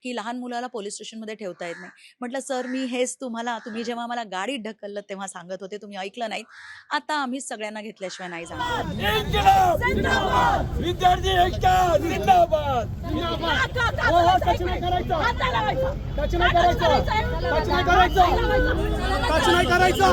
की लहान मुलाला पोलीस स्टेशनमध्ये ठेवता येत नाही. म्हटलं सर मी हेच तुम्ही जेव्हा मला गाडीत ढकललं तेव्हा सांगत होते, तुम्ही ऐकलं नाहीत. आता आम्ही सगळ्यांना घेतल्याशिवाय नाही जाणार. इन्किलाब जिंदाबाद, विद्यार्थी एकता जिंदाबाद जिंदाबाद. हो हो टच नाही करायचं, टच नाही करायचं, टच नाही करायचं, टच नाही करायचं.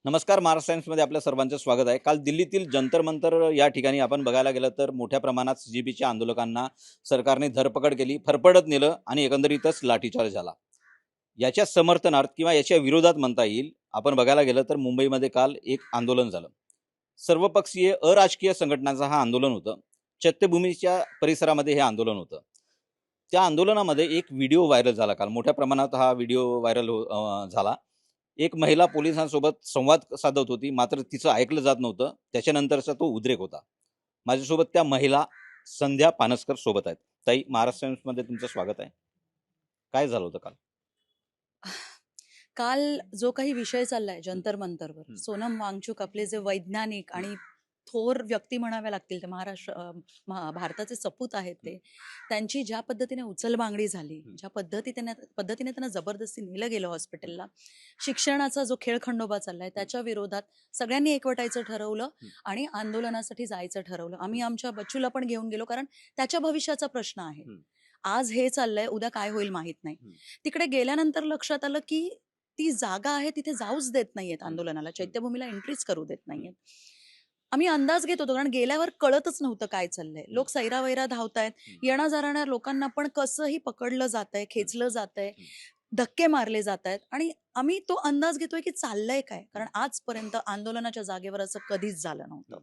नमस्कार, महाराष्ट्र टाइम्समध्ये आपल्या सर्वांचं स्वागत आहे. काल दिल्लीतील जंतर मंतर या ठिकाणी आपण बघायला गेलं तर मोठ्या प्रमाणात CJPच्या आंदोलकांना सरकारने धरपकड केली, फरफडत नेलं आणि एकंदरीतच लाठीचार्ज झाला. याच्या समर्थनार्थ किंवा याच्या विरोधात म्हणता येईल, आपण बघायला गेलं तर मुंबईमध्ये काल एक आंदोलन झालं. सर्वपक्षीय अराजकीय संघटनांचं हा आंदोलन होतं. चैत्यभूमीच्या परिसरामध्ये हे आंदोलन होतं. त्या आंदोलनामध्ये एक व्हिडिओ व्हायरल झाला काल. मोठ्या प्रमाणात हा व्हिडिओ व्हायरल झाला. एक महिला पोलिसांसोबत संवाद साधत होती, मात्र तिचं ऐकलं जात नव्हतं. त्याच्यानंतरचा तो उद्रेक होता. माझ्यासोबत त्या महिला संध्या पानसकर सोबत आहेत. ताई, महाराष्ट्र टाइम्समध्ये तुमचं स्वागत आहे. काय झालं होतं काल? काल जो काही विषय चाललाय जंतर मंतरवर, सोनम वांगचुक आपले जे वैज्ञानिक आणि थोर व्यक्ती म्हणाव्या लागतील, ते भारताचे सपूत आहेत, ते त्यांची ज्या पद्धतीने उचलबांगडी झाली, ज्या पद्धतीने त्यांना जबरदस्ती नेलं गेलं हॉस्पिटलला, शिक्षणाचा जो खेळखंडोबा चाललाय त्याच्या विरोधात सगळ्यांनी एकवटायचं ठरवलं आणि आंदोलनासाठी जायचं ठरवलं. आम्ही आमच्या बच्चूला पण घेऊन गेलो, कारण त्याच्या भविष्याचा प्रश्न आहे. आज हे चाललंय, उद्या काय होईल माहित नाही. तिकडे गेल्यानंतर लक्षात आलं की ती जागा आहे तिथे जाऊच देत नाहीयेत आंदोलनाला, चैत्यभूमीला एंट्रीच करू देत नाहीयेत. आम्ही अंदाज घेत होतो, कारण गेल्यावर कळतच नव्हतं काय चाललंय. लोक सैरावैरा धावतायत, येणं जाणाऱ्या लोकांना पण कसंही पकडलं जातंय, खेचलं जातंय, धक्के मारले जात आहेत. आणि आम्ही तो अंदाज घेतोय की चाललंय काय, कारण आजपर्यंत आंदोलनाच्या जागेवर असं कधीच झालं नव्हतं.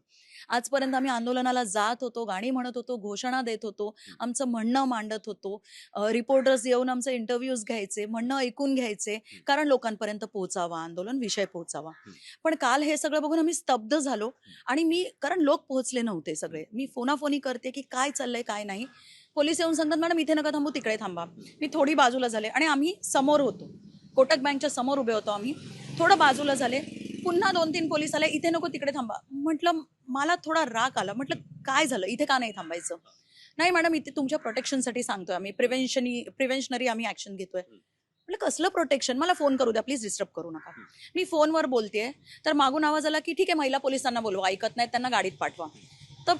आजपर्यंत आम्ही आंदोलनाला जात होतो, गाणी म्हणत होतो, घोषणा देत होतो, आमचं म्हणणं मांडत होतो. रिपोर्टर्स येऊन आमचे इंटरव्ह्यूज घ्यायचे, म्हणणं ऐकून घ्यायचे, कारण लोकांपर्यंत पोहोचावा, आंदोलन विषय पोहोचावा. पण काल हे सगळं बघून आम्ही स्तब्ध झालो. आणि कारण लोक पोहोचले नव्हते सगळे. मी फोनाफोनी करते की काय चाललंय काय नाही. पोलीस येऊन सांगतात, मॅडम इथे नका थांबू, तिकडे थांबा. मी थोडी बाजूला झाले आणि आम्ही समोर होतो, कोटक बँकच्या समोर उभे होतो आम्ही. थोडं बाजूला झाले, पुन्हा 2-3 पोलीस आले, इथे नको तिकडे थांबा. म्हटलं, मला थोडा राग आला. म्हटलं काय झालं, इथे का नाही थांबायचं? नाही मॅडम, इथे तुमच्या प्रोटेक्शनसाठी सांगतोय आम्ही, प्रिव्हेन्शनरी आम्ही ऍक्शन घेतोय. म्हटलं कसलं प्रोटेक्शन, मला फोन करू द्या प्लीज, डिस्टर्ब करू नका. मी फोनवर बोलतेय तर मागून आवाज आला की ठीक आहे, महिला पोलिसांना बोलवा, ऐकत नाहीत त्यांना गाडीत पाठवा. तर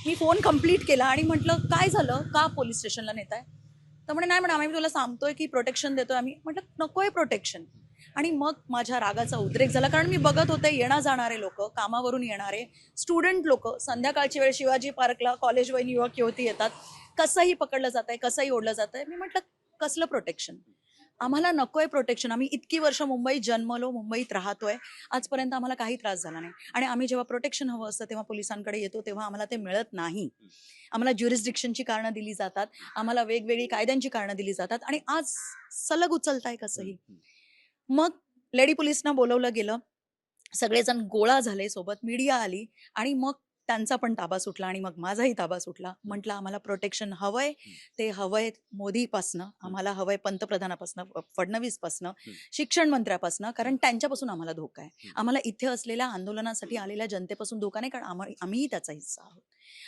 मी फोन कंप्लीट केला आणि म्हटलं काय झालं, का पोलीस स्टेशनला नेताय? तर म्हणे नाही आम्ही तुला सांगतोय की प्रोटेक्शन देतोय आम्ही. म्हटलं नकोय प्रोटेक्शन. आणि मग माझ्या रागाचा उद्रेक झाला, कारण मी बघत होते येणं जाणारे लोक, कामावरून येणारे स्टुडंट लोक, संध्याकाळची वेळ शिवाजी पार्कला कॉलेज वैन युवक युवती येतात, कसंही पकडलं जात आहे, कसंही ओढलं जात आहे. मी म्हटलं कसलं प्रोटेक्शन, आम्हाला नकोय प्रोटेक्शन. आम्ही इतकी वर्ष मुंबईत जन्मलो, मुंबईत राहतोय, आजपर्यंत आम्हाला काही त्रास झाला नाही. आणि आम्ही जेव्हा प्रोटेक्शन हवं असतं तेव्हा पोलिसांकडे येतो, तेव्हा आम्हाला ते मिळत नाही. आम्हाला ज्युरिस्डिक्शनची कारणं दिली जातात, आम्हाला वेगवेगळी कायद्यांची कारणं दिली जातात, आणि आज सलग उचलताय कसंही. मग लेडी पोलिसना बोलवलं गेलं, सगळेजण गोळा झाले, सोबत मीडिया आली, आणि मग त्यांचा पण ताबा सुटला आणि मग माझाही ताबा सुटला. म्हटलं आम्हाला प्रोटेक्शन हवंय, ते हवंय मोदीपासनं, आम्हाला हवंय पंतप्रधानापासनं, फडणवीसपासनं, शिक्षण मंत्र्यापासनं, कारण त्यांच्यापासून आम्हाला धोका आहे. आम्हाला इथे असलेल्या आंदोलनासाठी आलेल्या जनतेपासून धोका नाही, कारण आम्हीही त्याचा हिस्सा आहोत.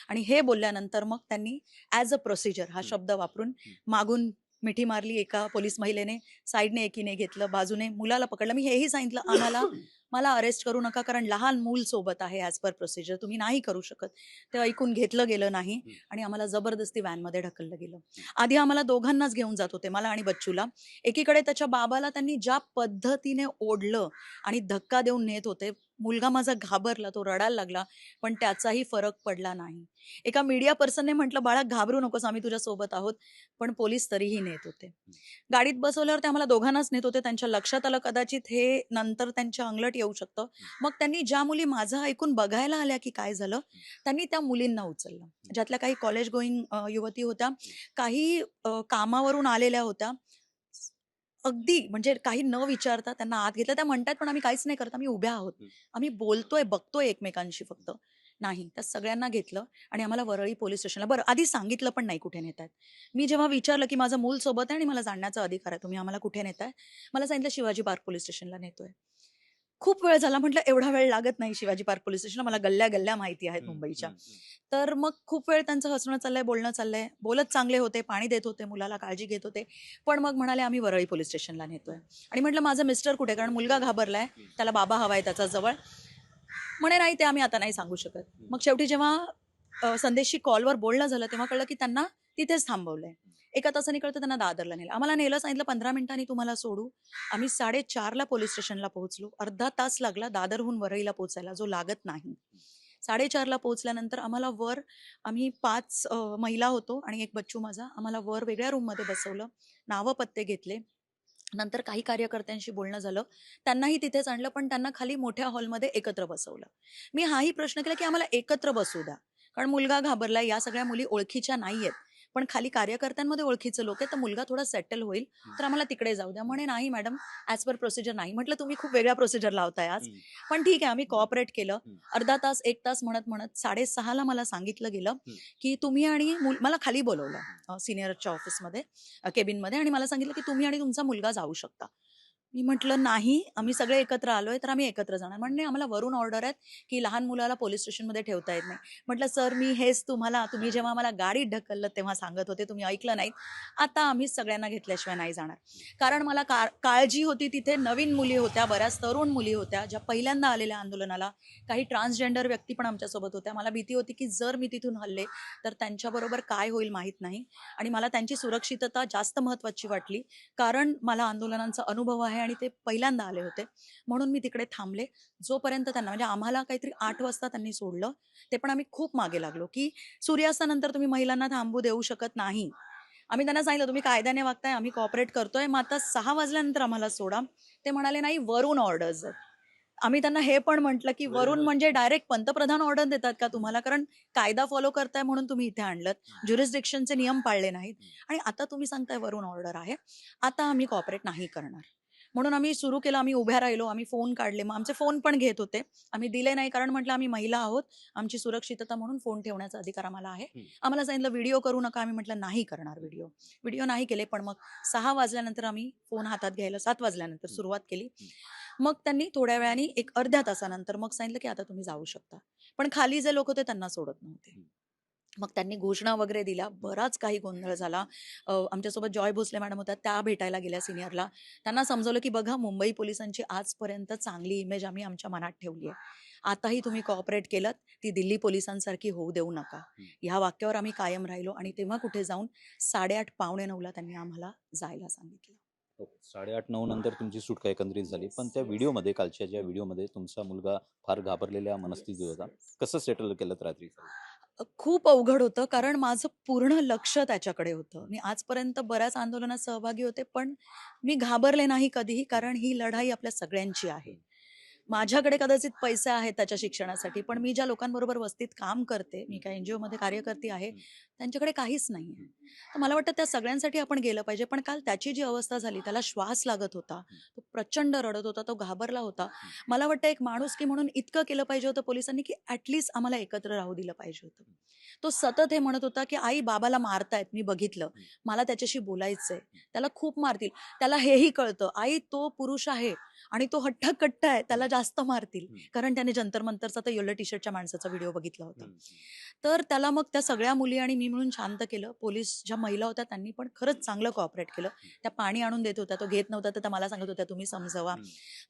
आणि हे बोलल्यानंतर मग त्यांनी ॲज अ प्रोसिजर हा शब्द वापरून मागून मिठी मारली. एका पोलीस महिलेने साईडने एकीने घेतलं, बाजूने मुलाला पकडलं. मी हेही सांगितलं, मला अरेस्ट करू नका, कारण लहान मूल सोबत आहे, ॲज पर प्रोसिजर तुम्ही नाही करू शकत. ते ऐकून घेतलं गेलं नाही आणि आम्हाला जबरदस्ती व्हॅनमध्ये ढकललं गेलं. आधी आम्हाला दोघांनाच घेऊन जात होते, मला आणि बच्चूला. एकीकडे त्याच्या बाबाला त्यांनी ज्या पद्धतीने ओढलं आणि धक्का देऊन नेत होते, मुलगा माझा घाबरला, तो रडायला लागला, पण त्याचाही फरक पडला नाही. एका मीडिया पर्सनने म्हटलं, बाळा घाबरू नकोस, आम्ही तुझ्या सोबत आहोत. पण पोलीस तरीही नेत होते. गाडीत बसवल्यावर ते आम्हाला दोघांनाच नेत होते. त्यांच्या लक्षात आलं कदाचित हे नंतर त्यांच्या अंगलट येऊ शकतं. मग त्यांनी ज्या मुली माझं ऐकून बघायला आल्या की काय झालं, त्यांनी त्या मुलींना उचललं, ज्यातल्या काही कॉलेज गोईंग युवती होत्या, काही कामावरून आलेल्या होत्या. अगदी म्हणजे काही न विचारता त्यांना आत घेतलं. त्या म्हणतात, पण आम्ही काहीच नाही करत, आम्ही उभ्या आहोत, आम्ही बोलतोय, बघतोय एकमेकांशी फक्त. नाही, त्या सगळ्यांना घेतलं आणि आम्हाला वरळी पोलीस स्टेशनला बरं आधी सांगितलं पण नाही कुठे नेतायत. मी जेव्हा विचारलं, की माझं मूल सोबत आहे आणि मला जाण्याचा अधिकार आहे. तुम्ही आम्हाला कुठे नेताय? मला सांगितलं शिवाजी पार्क पोलीस स्टेशनला नेतोय. खूप वेळ झाला म्हटलं एवढा वेळ लागत नाही शिवाजी पार्क पोलीस स्टेशनला. मला गल्ल्या-गल्ल्या माहिती आहेत मुंबईच्या. तर मग खूप वेळ त्यांचं हसणं चाललंय, बोलणं चाललंय. बोलत चांगले होते, पाणी देत होते, मुलाला काळजी घेत होते. पण मग म्हणाले आम्ही वरळी पोलीस स्टेशनला नेतोय. आणि म्हटलं माझं मिस्टर कुठे? कारण मुलगा घाबरलाय. त्याला बाबा हवाय त्याचा जवळ. म्हणे नाही ते आम्ही आता नाही सांगू शकत. मग शेवटी जेव्हा संदेशशी कॉलवर बोलणं झालं तेव्हा कळलं की त्यांना तिथेच थांबवलंय. 1 तासाने कळतं त्यांना दादरला नेलं. आम्हाला नेलं सांगितलं 15 मिनिटांनी तुम्हाला सोडू. आम्ही 4:30ला पोलीस स्टेशनला पोहोचलो. अर्धा तास लागला दादरहून वरळीला पोहोचायला जो लागत नाही. 4:30ला पोहोचल्यानंतर आम्हाला वर आम्ही 5 महिला होतो आणि एक बच्चू माझा. आम्हाला वर वेगळ्या रूममध्ये बसवलं. नावं पत्ते घेतले. नंतर काही कार्यकर्त्यांशी बोलणं झालं. त्यांनाही तिथेच आणलं पण त्यांना खाली मोठ्या हॉलमध्ये एकत्र बसवलं. मी हाही प्रश्न केला की आम्हाला एकत्र बसू द्या. कारण मुलगा घाबरलाय, या सगळ्या मुली ओळखीच्या नाहीयेत. पण खाली कार्यकर्त्यांमध्ये ओळखीचे लोक आहेत, तर मुलगा थोडा सेटल होईल, तर आम्हाला तिकडे जाऊ द्या. म्हणे नाही मॅडम, ॲज पर प्रोसिजर नाही. म्हटलं तुम्ही खूप वेगळ्या प्रोसिजर लावताय आज. पण ठीक आहे, आम्ही कोऑपरेट केलं. अर्धा तास, 1 तास म्हणत 6:30ला मला सांगितलं गेलं की तुम्ही आणि मला खाली बोलवलं सिनियरच्या ऑफिसमध्ये, केबिनमध्ये, आणि मला सांगितलं की तुम्ही आणि तुमचा मुलगा जाऊ शकता. मी म्हटलं नाही, आम्ही सगळे एकत्र आलोय तर आम्ही एकत्र जाणार. म्हणणे आम्हाला वरून ऑर्डर आहेत की लहान मुलाला पोलीस स्टेशनमध्ये ठेवता येत नाही. म्हटलं सर मी हेच तुम्ही जेव्हा आम्हाला गाडीत ढकललं तेव्हा सांगत होते, तुम्ही ऐकलं नाहीत. आता आम्ही सगळ्यांना घेतल्याशिवाय नाही जाणार. कारण मला काळजी होती, तिथे नवीन मुली होत्या, बऱ्याच तरुण मुली होत्या ज्या पहिल्यांदा आलेल्या आंदोलनाला. काही ट्रान्सजेंडर व्यक्ती पण आमच्यासोबत होत्या. मला भीती होती की जर मी तिथून हल्ले तर त्यांच्याबरोबर काय होईल माहीत नाही. आणि मला त्यांची सुरक्षितता जास्त महत्त्वाची वाटली, कारण मला आंदोलनांचा अनुभव आहे आणि ते पहिल्यांदा आले होते. म्हणून मी तिकडे थांबले. जोपर्यंत त्यांना, म्हणजे आम्हाला काहीतरी 8 वाजता त्यांनी सोडलं. ते पण आम्ही खूप मागे लागलो की सूर्यास्तानंतर तुम्ही महिलांना थांबू देऊ शकत नाही. आम्ही त्यांना सांगितलं तुम्ही कायद्याने वागताय, आम्ही कॉपरेट करतोय, मग आता 6 वाजल्यानंतर आम्हाला सोडा. ते म्हणाले नाही, वरून ऑर्डर्स आहेत. आम्ही त्यांना हे पण म्हटलं की वरून म्हणजे डायरेक्ट पंतप्रधान ऑर्डर देतात का तुम्हाला? कारण कायदा फॉलो करताय म्हणून तुम्ही इथे आणलत, ज्युरिस्डिक्शनचे नियम पाळले नाहीत आणि आता तुम्ही सांगताय वरून ऑर्डर आहे. आता आम्ही कॉपरेट नाही करणार. म्हणून आम्ही सुरू केलं, आम्ही उभ्या राहिलो, आम्ही फोन काढले. मग आमचे फोन पण घेत होते. आम्ही दिले नाही कारण म्हटलं आम्ही महिला आहोत, आमची सुरक्षितता म्हणून फोन ठेवण्याचा अधिकार आम्हाला आहे. आम्हाला सांगितलं व्हिडिओ करू नका. आम्ही म्हटलं नाही करणार व्हिडिओ नाही केले. पण मग 6 वाजल्यानंतर आम्ही फोन हातात घ्यायला 7 वाजल्यानंतर सुरुवात केली. मग त्यांनी थोड्या वेळाने एक अर्ध्या तासानंतर मग सांगितलं की आता तुम्ही जाऊ शकता. पण खाली जे लोक होते त्यांना सोडत नव्हते. मग त्यांनी घोषणा वगैरे दिल्या. बराच काही गोंधळ झाला. आमच्यासोबत जॉय भोसले मॅडम होत्या, त्या भेटायला गेल्या सिनियरला. त्यांना समजवलं की बघा मुंबई पोलिसांची आजपर्यंत चांगली इमेज आम्ही आमच्या मनात ठेवली आहे. आताही तुम्ही कोऑपरेट केलत, ती दिल्ली पोलिसांसारखी होऊ देऊ नका. ह्या वाक्यावर आम्ही कायम राहिलो आणि तेव्हा कुठे जाऊन 8:30 पावणे 9ला त्यांनी आम्हाला जायला सांगितलं. 8:30-9 नंतर तुमची सुटका एकंदरीत झाली. पण त्या व्हिडिओमध्ये, कालच्या ज्या व्हिडिओमध्ये तुमचा मुलगा फार घाबरलेल्या मनस्थितीत होता. कसं सेटल केलं रात्री? खूप अवघड होतं कारण माझं पूर्ण लक्ष त्याच्याकडे होतं. मी आजपर्यंत बऱ्याच आंदोलनात सहभागी होते, पण मी घाबरले नाही कधीही, कारण ही लढाई आपल्या सगळ्यांची आहे. माझ्याकडे कदाचित पैसे आहेत त्याच्या शिक्षणासाठी, पण मी ज्या लोकांबरोबर वस्तीत काम करते, मी काय NGO मध्ये कार्यकर्ती आहे, त्यांच्याकडे काहीच नाहीये. तर मला वाटतं त्या सगळ्यांसाठी आपण गेलं पाहिजे. पण काल त्याची जी अवस्था झाली, त्याला श्वास लागत होता, तो प्रचंड रडत होता, तो घाबरला होता. मला वाटतं एक माणुसकी म्हणून इतकं केलं पाहिजे होतं पोलिसांनी की ॲटलिस्ट आम्हाला एकत्र राहू दिलं पाहिजे होतं. तो सतत हे म्हणत होता की आई बाबाला मारतायत, मी बघितलं, मला त्याच्याशी बोलायचंय, त्याला खूप मारतील. त्याला हेही कळतं आई तो पुरुष आहे आणि तो हट्टकट्ट आहे, त्याला जास्त मारतील, कारण त्याने जंतर मंतरचा तर येलो टी शर्टच्या माणसाचा व्हिडिओ बघितला होता. तर त्याला मग त्या सगळ्या मुली आणि मी मिळून शांत केलं. पोलीस ज्या महिला होत्या त्यांनी पण खरंच चांगलं कोऑपरेट केलं. त्या पाणी आणून देत होत्या, तो घेत नव्हता, तर त्या मला सांगत होत्या तुम्ही समजवा.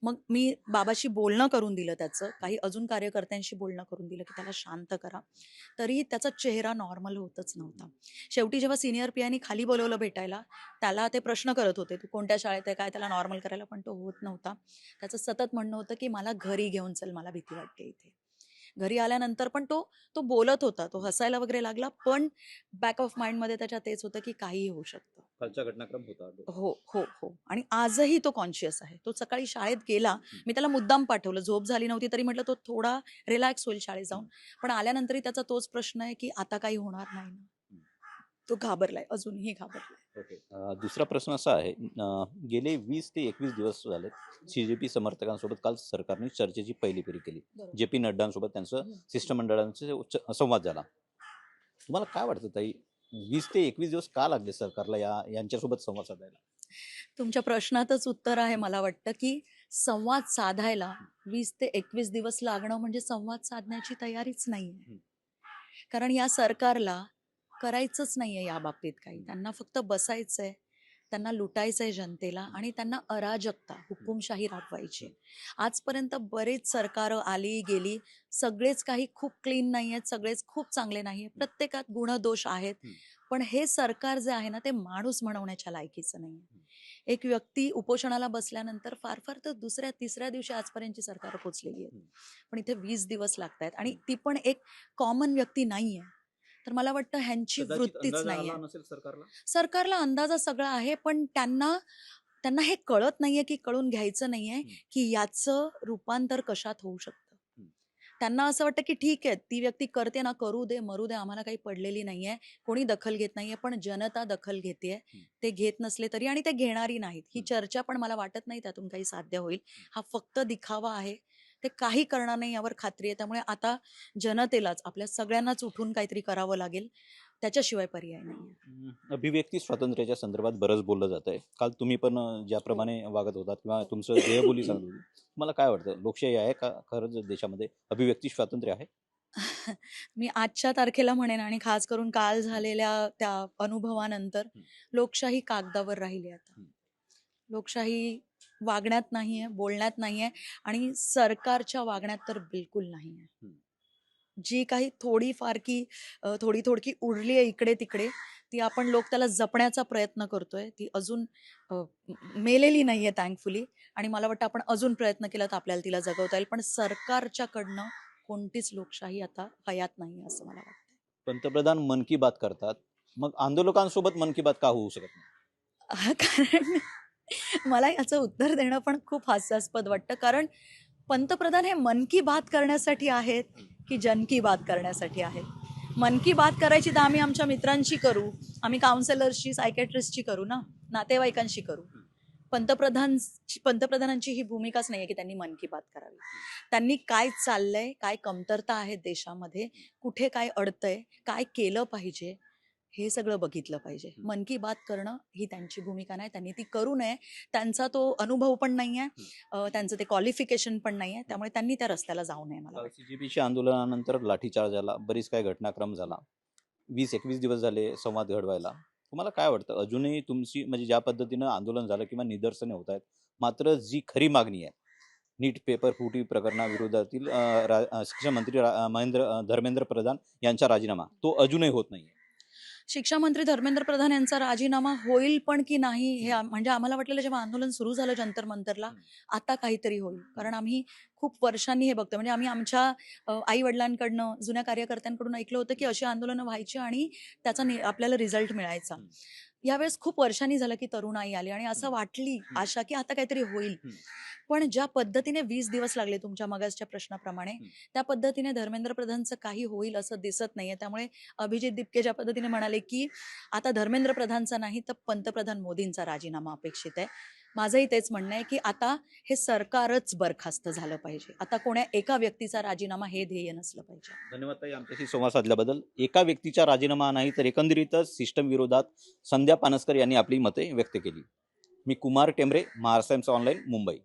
मग मी बाबाशी बोलणं करून दिलं, त्याचं काही अजून कार्यकर्त्यांशी बोलणं करून दिलं की त्याला शांत करा. तरीही त्याचा चेहरा नॉर्मल होतच नव्हता. शेवटी जेव्हा सिनियर PIनी खाली बोलवलं भेटायला, त्याला ते प्रश्न करत होते, तू कोणत्या शाळेत आहे काय, त्याला नॉर्मल करायला, पण तो होत नव्हता. त्याचं सतत म्हणणं होतं की मला घरी घेऊन चल, मला भीती वाटते इथे. घरी आल्यानंतर पण तो बोलत होता, तो हसायला वगैरे लागला, पण बॅक ऑफ माइंडमध्ये त्याच्या तेच होतं की काहीही होऊ शकतं. कालचा घटनाक्रम होता. हो हो हो. आणि आजही तो कॉन्शियस आहे. तो सकाळी शाळेत गेला, मी त्याला मुद्दाम पाठवलं, झोप झाली नव्हती तरी म्हटलं तो थोडा रिलॅक्स होईल शाळेत जाऊन. पण आल्यानंतरही त्याचा तोच प्रश्न आहे की आता काही होणार नाही ना. तो घाबरलाय, अजूनही घाबरलाय. ओके. दुसरा प्रश्न असा आहे, गेले 20 ते 21 दिवस झाले CJP समर्थकांसोबत काल सरकारने चर्चेची पहिली फेरी केली. बरोबर. JP नड्डांसोबत त्यांचं शिष्टमंडळांचे संवाद झाला. तुम्हाला काय वाटतं ताई, 20 ते 21 दिवस का लागले सरकारला यांच्यासोबत संवाद साधायला? तुमच्या प्रश्नातच उत्तर आहे मला वाटतं, की संवाद साधायला 20 ते 21 दिवस लागणं म्हणजे संवाद साधण्याची तयारीच नाहीये. कारण या सरकारला करायचंच नाहीये या बाबतीत काही. त्यांना फक्त बसायचंय, त्यांना लुटायचंय जनतेला आणि त्यांना अराजकता, हुकुमशाही राबवायची. आजपर्यंत बरेच सरकारं आली गेली, सगळेच काही खूप क्लीन नाहीयेत, सगळेच खूप चांगले नाहीये. प्रत्येकात गुणदोष आहेत. पण हे सरकार जे आहे ना, ते माणूस म्हणवण्याच्या लायकीचं नाहीये. एक व्यक्ती उपोषणाला बसल्यानंतर फार फार तर दुसऱ्या तिसऱ्या दिवशी आजपर्यंतची सरकार पोचलेली आहेत. पण इथे 20 दिवस लागतायत आणि ती पण एक कॉमन व्यक्ती नाहीये. तर मला वाटतं ह्यांची कदाचित वृत्तीच अंदाज नाहीये. आला नसेल सरकारला. सरकारला अंदाजा सगळा आहे, पण त्यांना त्यांना हे कळत नाहीये, की कळून घ्यायचं नाहीये, की याचं रूपांतर कशात होऊ शकतं. त्यांना असं वाटतं, की ठीक आहे, ती व्यक्ती करते ना, करू दे, मरू दे, आम्हाला काही पडलेली नाहीये, कोणी दखल घेत नाहीये, पण जनता दखल घेतेय. ते घेत नसले तरी आणि ते घेणारी नाहीत. ही चर्चा पण मला वाटत नाही त्यातून काही साध्य होईल. हा फक्त दिखावा आहे. ते काही करणार नाही यावर खात्री आहे. त्यामुळे आता जनतेलाच, आपल्या सगळ्यांनाच उठून काहीतरी करावं लागेल. त्याच्याशिवाय पर्याय नाहीये. अभिव्यक्ती स्वातंत्र्याच्या संदर्भात बरंच बोललं जात आहे. काल तुम्ही पण ज्याप्रमाणे वागत होतात किंवा तुमचं देहबोली सांगत होती, तुम्हाला काय वाटतं, लोकशाही आहे का खरंच देशामध्ये? अभिव्यक्ती स्वातंत्र्य आहे? मी आजच्या तारखेला म्हणेन आणि खास करून काल झालेल्या त्या अनुभवानंतर लोकशाही कागदावर राहिली आता. लोकशाही वागण्यात नाहीये, बोलण्यात नाहीये आणि सरकारच्या वागण्यात तर बिलकुल नाहीये. जी काही थोडी थोडकी उरली आहे इकडे तिकडे, ती आपण लोक त्याला जपण्याचा प्रयत्न करतोय. ती अजून मेलेली नाहीये थँकफुली. आणि मला वाटतं आपण अजून प्रयत्न केला तर आपल्याला तिला जगवता येईल. पण सरकारच्याकडनं कोणतीच लोकशाही आता हयात नाहीये असं मला वाटतं. पंतप्रधान मन की बात करतात, मग आंदोलकांसोबत मन की बात का होऊ शकत नाही? कारण मला याचं उत्तर देणं पण खूप हास्यास्पद वाटतं. कारण पंतप्रधान हे मन की बात करण्यासाठी आहेत की जन की बात करण्यासाठी आहेत? मन की बात करायची तर आम्ही आमच्या मित्रांशी करू, आम्ही काउन्सिलर्सची, सायकॅट्रिस्टची करू ना, नातेवाईकांशी करू. पंतप्रधानांची ही भूमिकाच नाहीये की त्यांनी मन की बात करावी. त्यांनी काय चाललंय, काय कमतरता आहेत देशामध्ये, कुठे काय अडतंय, काय केलं पाहिजे, हे सगळं बघितलं पाहिजे. मन की बात करणं ही त्यांची भूमिका नाही, त्यांनी ती करू नये. त्यांचा तो अनुभव पण नाहीये, त्यांचं ते क्वालिफिकेशन पण नाहीये, त्यामुळे त्यांनी त्या रस्त्याला जाऊ नये मला वाटतं. CJPच्या आंदोलनानंतर लाठीचार्ज झाला, बरीच काही घटनाक्रम झाला. 20-21 दिवस झाले संवाद घडवायला. तुम्हाला काय वाटतं, अजूनही तुमची म्हणजे ज्या पद्धतीनं आंदोलन झालं किंवा निदर्शने होत आहेत, मात्र जी खरी मागणी आहे, नीट पेपर फुटी प्रकरणाविरोधातील शिक्षण मंत्री धर्मेंद्र प्रधान यांचा राजीनामा, तो अजूनही होत नाही? शिक्षा मंत्री धर्मेंद्र प्रधान यांचा राजीनामा होईल पण की नाही हे म्हणजे आम्हाला वाटलेलं जेव्हा आंदोलन सुरू झालं जंतर मंतरला, आता काहीतरी होईल. कारण आम्ही खूप वर्षांनी हे बघतो. म्हणजे आम्ही आमच्या आई वडिलांकडनं, जुन्या कार्यकर्त्यांकडून ऐकलं होतं की अशी आंदोलनं व्हायची आणि त्याचा आपल्याला रिझल्ट मिळायचा. यावेळेस खूप वर्षांनी झालं की तरुणाई आली आणि असं वाटली आशा की आता काहीतरी होईल. पण ज्या पद्धतीने 20 दिवस लागले तुमच्या मगासच्या प्रश्नाप्रमाणे, त्या पद्धतीने धर्मेंद्र प्रधानचं काही होईल असं दिसत नाहीये. त्यामुळे अभिजित दिपके ज्या पद्धतीने म्हणाले की आता धर्मेंद्र प्रधानचा नाही तर पंतप्रधान मोदींचा राजीनामा अपेक्षित आहे, माझंही तेच म्हणणं आहे की आता हे सरकारच बरखास्त झालं पाहिजे. आता कोण्या एका व्यक्तीचा राजीनामा हे ध्येय नसलं पाहिजे. धन्यवाद ताई आमच्याशी संवाद साधल्याबद्दल. एका व्यक्तीचा राजीनामा नाही तर एकंदरीतच सिस्टम विरोधात संध्या पानसकर यांनी आपली मते व्यक्त केली. मी कुमार टेंबरे, महाराष्ट्र टाइम्स ऑनलाईन, मुंबई.